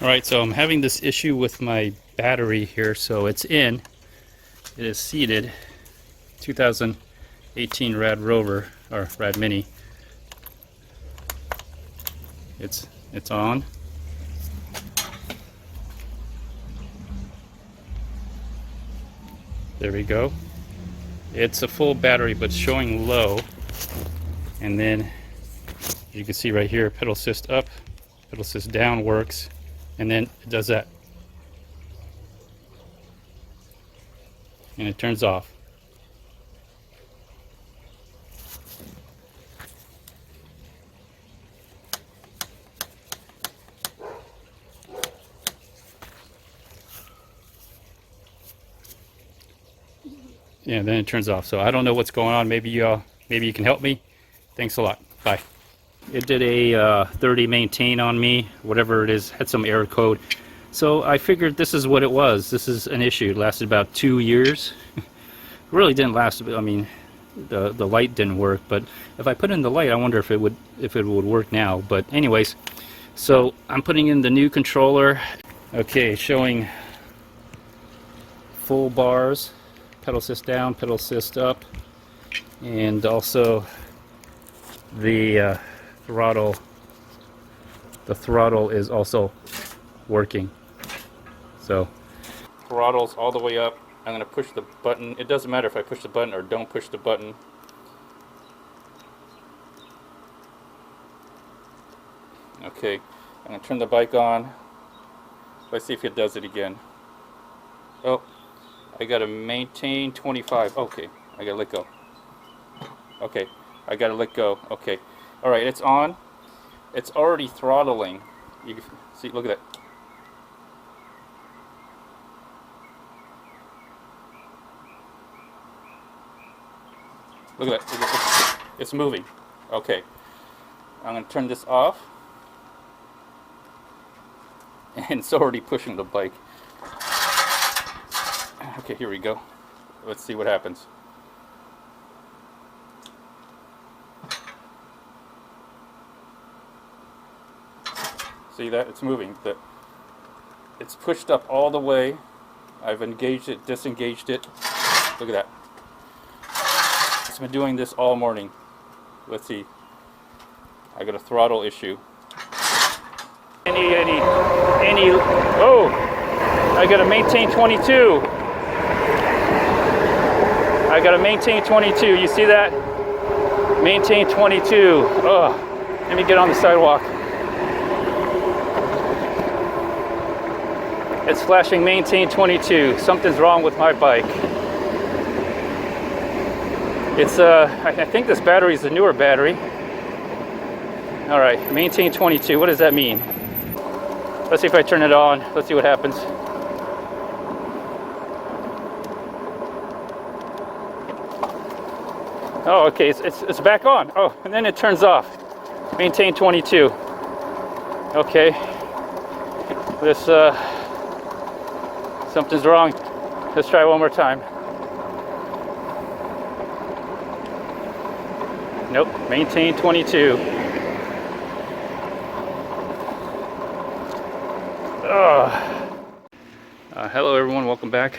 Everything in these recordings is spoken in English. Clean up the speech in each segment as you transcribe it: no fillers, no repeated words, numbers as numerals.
Alright, so I'm having this issue with my battery here. So it's in. It is seated. 2018 Rad Rover, or Rad Mini. It's on. There we go. It's a full battery, but showing low. And then you can see right here, pedal assist up, pedal assist down works, and then it does that. And it turns off. Yeah, then it turns off. So I don't know what's going on. Maybe you can help me. Thanks a lot. Bye. It did a 30 maintain on me, whatever it is, had some error code. So I figured this is what it was. This is an issue. It lasted about 2 years. It really didn't last. I mean, the light didn't work, but if I put in the light, I wonder if it would work now. But anyways, so I'm putting in the new controller. Okay, showing full bars, pedal assist down, pedal assist up, and also the throttle. The throttle is also working. So throttle's all the way up. I'm going to push the button. It doesn't matter if I push the button or don't push the button. Okay, I'm going to turn the bike on. Let's see if it does it again. Oh, I got to maintain 25. Okay, I got to let go. Okay, I got to let go. Okay, all right, it's on. It's already throttling. You can see, look at that. Look at that. It's moving. Okay. I'm going to turn this off. And it's already pushing the bike. Okay, here we go. Let's see what happens. See that? It's moving. It's pushed up all the way. I've engaged it, disengaged it. Look at that. It's been doing this all morning. Let's see. I got a throttle issue. Oh! I got to maintain 22. I got to maintain 22. You see that? Maintain 22. Oh, let me get on the sidewalk. It's flashing maintain 22. Something's wrong with my bike. It's I think this battery is a newer battery. All right, maintain 22. What does that mean? Let's see if I turn it on. Let's see what happens. Oh, okay, it's back on. Oh, and then it turns off. Maintain 22. Okay. This something's wrong. Let's try one more time. Nope, maintain 22. Hello everyone, welcome back.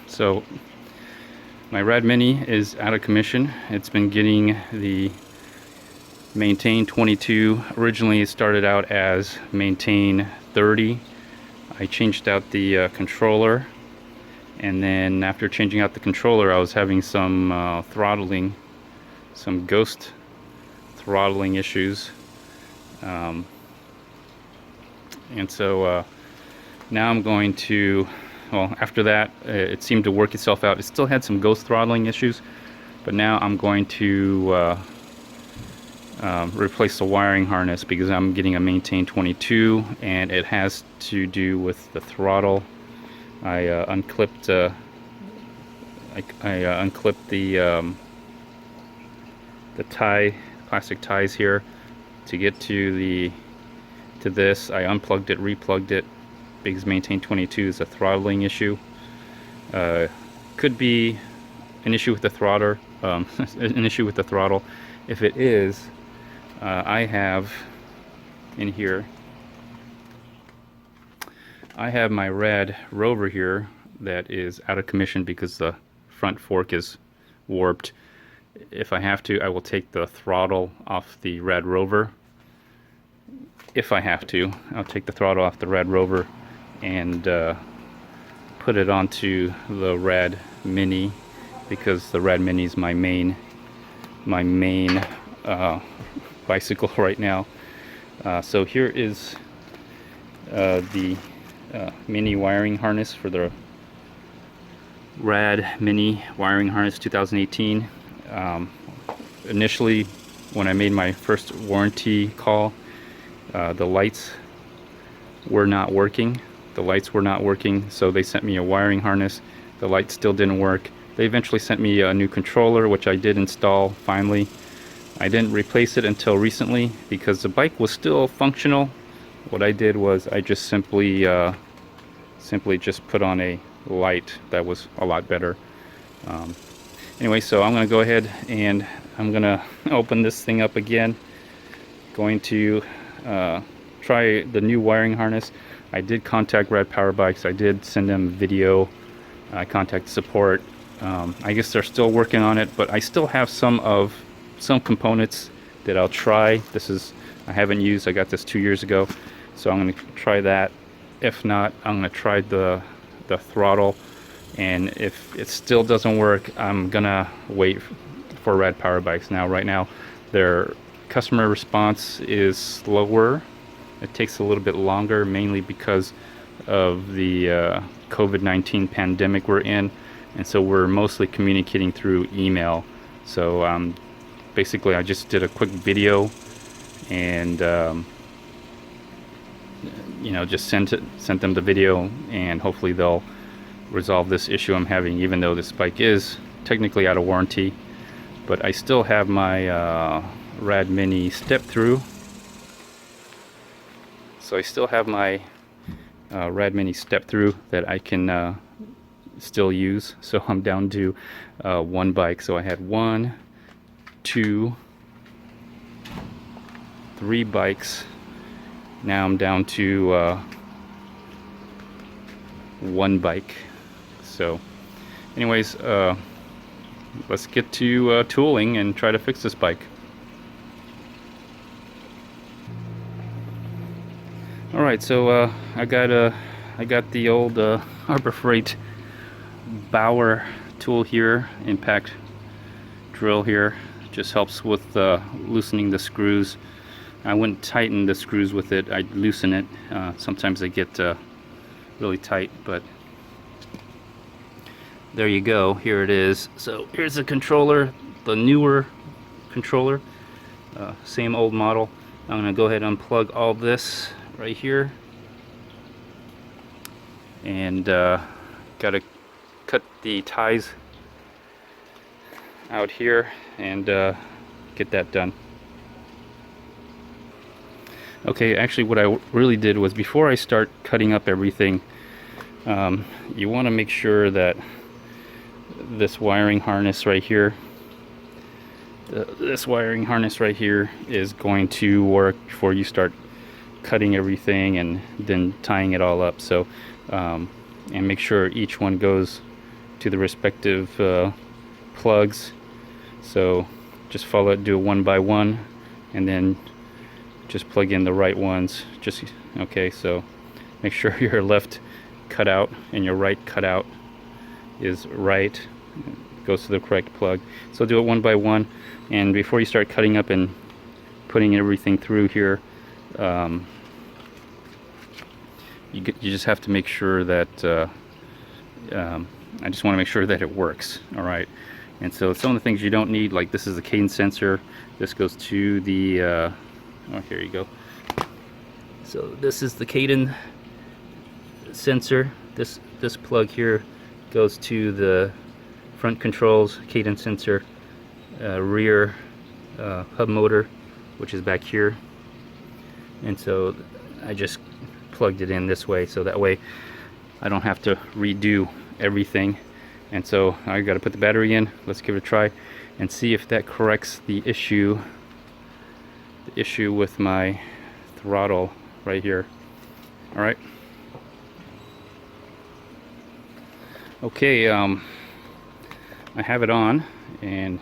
So my Rad Mini is out of commission. It's been getting the maintain 22. Originally it started out as maintain 30. I changed out the controller, and then after changing out the controller I was having some throttling, some ghost throttling issues, and so now I'm going to, well, after that it seemed to work itself out. It still had some ghost throttling issues, but now I'm going to replace the wiring harness because I'm getting a maintain 22 and it has to do with the throttle. I unclipped unclipped the tie, plastic ties here to get to this. I unplugged it, replugged it, because maintain 22 is a throttling issue. Could be an issue with the throttle. An issue with the throttle. If it is, I have in here I have my Rad Rover here that is out of commission because the front fork is warped. If I have to, I will take the throttle off the Rad Rover. If I have to, I'll take the throttle off the Rad Rover and put it onto the Rad Mini, because the Rad Mini is my main bicycle right now. So here is the mini wiring harness for the Rad Mini wiring harness 2018. Initially, when I made my first warranty call, the lights were not working. So they sent me a wiring harness. The lights still didn't work. They eventually sent me a new controller, which I did install finally. I didn't replace it until recently because the bike was still functional. What I did was I just simply just put on a light that was a lot better. Anyway, so I'm going to go ahead and I'm going to open this thing up again. Going to try the new wiring harness. I did contact Rad Power Bikes. I did send them video. I contacted support. I guess they're still working on it, but I still have some components that I'll try. I haven't used. I got this 2 years ago, so I'm going to try that. If not, I'm going to try the throttle, and if it still doesn't work, I'm gonna wait for Rad Power Bikes. Now, right now, their customer response is slower. It takes a little bit longer, mainly because of the COVID-19 pandemic we're in, and so we're mostly communicating through email. So basically, I just did a quick video and just sent them the video, and hopefully they'll resolve this issue I'm having, even though this bike is technically out of warranty. But I still have my Rad Mini step through. So I still have my Rad Mini step through that I can still use. So I'm down to one bike. So I had 1, 2, 3 bikes. Now I'm down to one bike. So anyways, let's get to tooling and try to fix this bike. Alright, so I got the old Harbor Freight Bauer tool here, impact drill here. Just helps with loosening the screws. I wouldn't tighten the screws with it, I'd loosen it. Sometimes they get really tight, but there you go. Here it is. So here's the controller, the newer controller, same old model. I'm going to go ahead and unplug all this right here, and got to cut the ties out here and get that done. Okay, actually what I really did was, before I start cutting up everything, you want to make sure that this wiring harness right here, this wiring harness right here is going to work before you start cutting everything and then tying it all up. So and make sure each one goes to the respective plugs. So just follow it, do it one by one, and then just plug in the right ones. Okay, so make sure your left cutout and your right cutout is right, goes to the correct plug. So do it one by one, and before you start cutting up and putting everything through here, you just have to make sure that I just want to make sure that it works. All right, and so some of the things you don't need, like this is a cadence sensor. This goes to the oh, here you go. So this is the cadence sensor. This plug here goes to the front controls, cadence sensor, rear hub motor, which is back here. And so I just plugged it in this way, so that way I don't have to redo everything. And so I got to put the battery in. Let's give it a try and see if that corrects the issue with my throttle right here. All right, Okay, I have it on and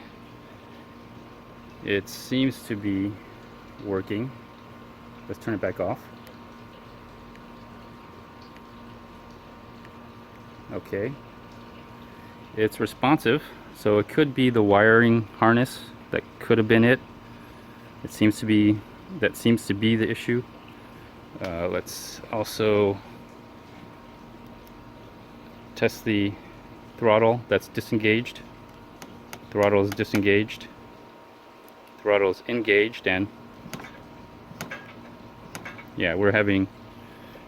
it seems to be working. Let's turn it back off. Okay, it's responsive, so it could be the wiring harness. That could have been it. It seems to be, that seems to be the issue. Let's also test the throttle. That's disengaged. Throttle is disengaged. Throttle is engaged, and yeah, we're having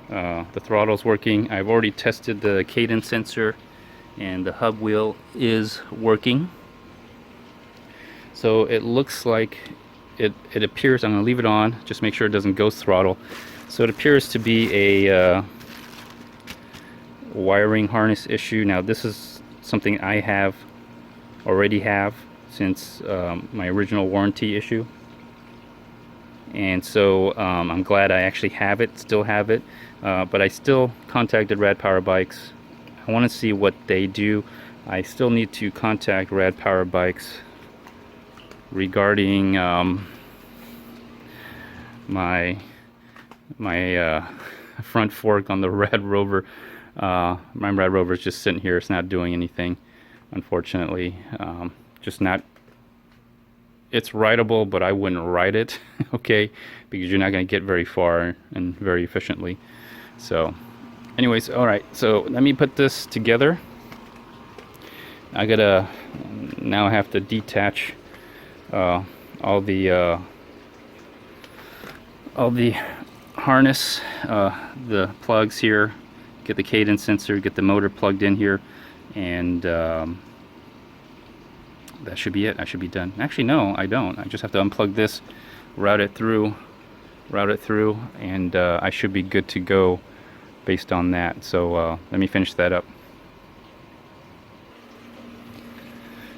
the throttle's working. I've already tested the cadence sensor and the hub wheel is working. So it looks like it appears, I'm going to leave it on, just make sure it doesn't ghost throttle. So it appears to be a wiring harness issue. Now this is something I already have since my original warranty issue. And so I'm glad I actually have it, still have it. But I still contacted Rad Power Bikes. I want to see what they do. I still need to contact Rad Power Bikes regarding my front fork on the Rad Rover. My Rad Rover is just sitting here. It's not doing anything, unfortunately. Just not. It's rideable, but I wouldn't ride it, okay, because you're not going to get very far and very efficiently. So anyways, all right, so let me put this together. I gotta now have to detach all the harness, the plugs here, get the cadence sensor, get the motor plugged in here, and that should be it. I should be done. Actually, no, I don't. I just have to unplug this, route it through, and I should be good to go based on that. So let me finish that up.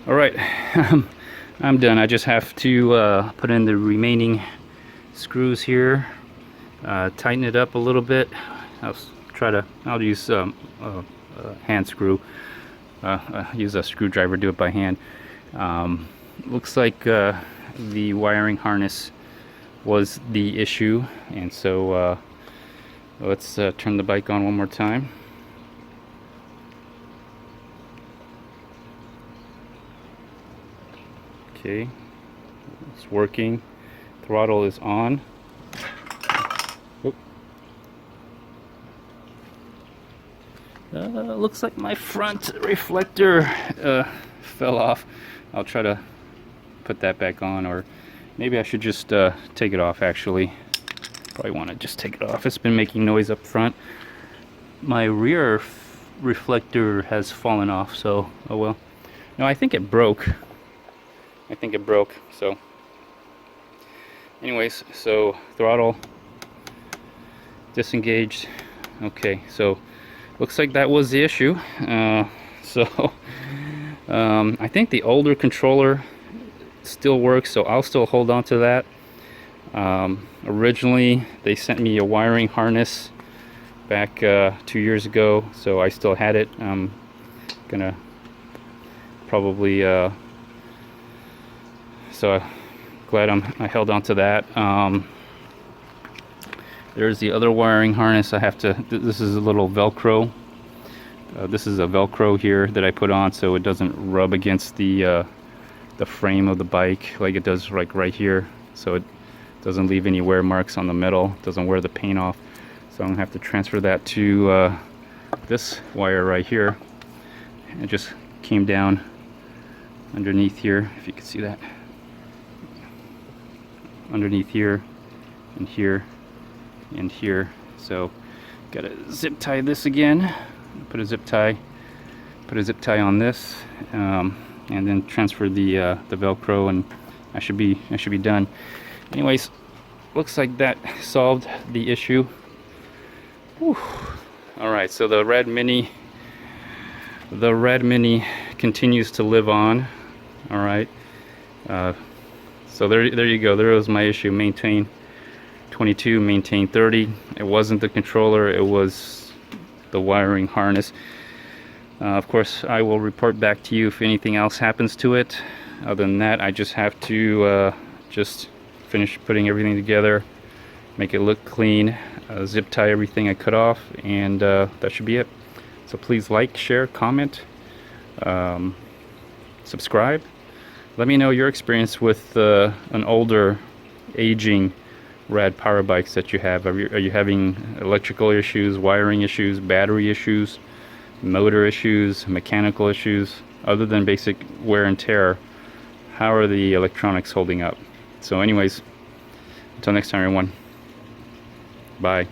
All right, I'm done. I just have to put in the remaining screws here, tighten it up a little bit. I'll use a hand screw. Use a screwdriver, do it by hand. Looks like the wiring harness was the issue, and so let's turn the bike on one more time. Okay, it's working. Throttle is on. Looks like my front reflector fell off. I'll try to put that back on, or maybe I should just take it off. Actually, probably want to just take it off. It's been making noise up front. My rear reflector has fallen off, so oh well. No, I think it broke. So anyways, so throttle disengaged. Okay, so looks like that was the issue. So I think the older controller still works, so I'll still hold on to that. Originally they sent me a wiring harness back 2 years ago, so I still had it. I'm gonna probably so glad I held on to that. There's the other wiring harness. I have to, this is a little Velcro. This is a Velcro here that I put on so it doesn't rub against the frame of the bike like it does like right here, so it doesn't leave any wear marks on the metal, doesn't wear the paint off. So I'm gonna have to transfer that to this wire right here. It just came down underneath here, if you can see that. Underneath here and here and here. So gotta zip tie this again. Put a zip tie on this, and then transfer the Velcro, and I should be done. Anyways, looks like that solved the issue. Whew. All right, so the Radmini continues to live on. All right, so there you go. There was my issue. Maintain 22, maintain 30. It wasn't the controller, it was the wiring harness. Of course, I will report back to you if anything else happens to it. Other than that, I just have to just finish putting everything together, make it look clean, zip tie everything I cut off, and that should be it. So please like, share, comment, subscribe. Let me know your experience with an older, aging Rad Power Bikes that you have. Are you having electrical issues, wiring issues, battery issues, motor issues, mechanical issues? Other than basic wear and tear, how are the electronics holding up? So anyways, until next time everyone, bye.